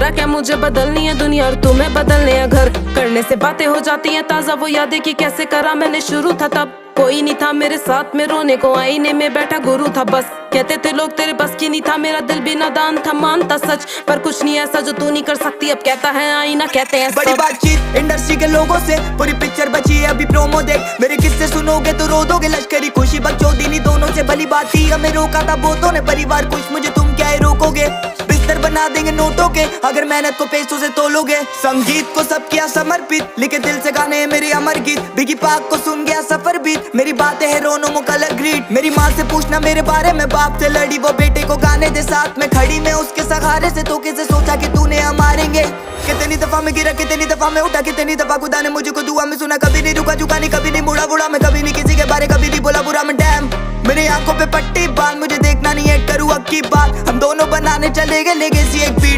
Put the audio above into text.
बोला क्या मुझे बदलनी है दुनिया और तुम्हें बदलने हैं घर। करने से बातें हो जाती हैं ताजा, वो यादें कि कैसे करा मैंने शुरू था तब। कोई नहीं था मेरे साथ में रोने को, आईने में बैठा गुरु था बस। कहते थे लोग तेरे बस की नहीं था, मेरा दिल भी नादान था, मानता सच। पर कुछ नहीं ऐसा जो तू नहीं कर सकती, अब कहता है आईना कहते हैं बड़ी बातचीत इंडस्ट्री के लोगों से, पूरी पिक्चर बची है अभी प्रोमो देख। मेरे किस्से सुनोगे तो रो दोगे, लश्करी खुशी बकचोदी दोनों से भली बात थी। हमें रोका था बहुतों ने, परिवार कुछ मुझे तुम क्या ही रोकोगे। बिस्तर बना देंगे नोटों के अगर मेहनत को पैसों से तोलोगे। संगीत को सब किया समर्पित, लिखे दिल से गाने हैं मेरे अमर गीत। बिगी पाक को सुन गया सफर बीत, मेरी बातें है रोनो मो कलर ग्रीट। मेरी माँ से पूछना मेरे बारे में, बाप से लड़ी वो बेटे को गाने दे साथ में खड़ी। मैं उसके सहारे से तो कैसे सोचा कि तूने हम मारेंगे। कितनी दफा मैं गिरा, कितनी दफा मैं उठा, कितनी दफा खुदा ने मुझको दुआ में सुना। कभी नहीं रुका झुका नहीं, कभी नहीं मुड़ा बुढ़ा मैं, कभी नहीं किसी के बारे कभी नहीं बोला बुरा मैं। डैम मेरी आंखों पे पट्टी बांध, मुझे देखना नहीं है करूँ अब की बात। हम दोनों बनाने चले गए लेगेसी एक बीट।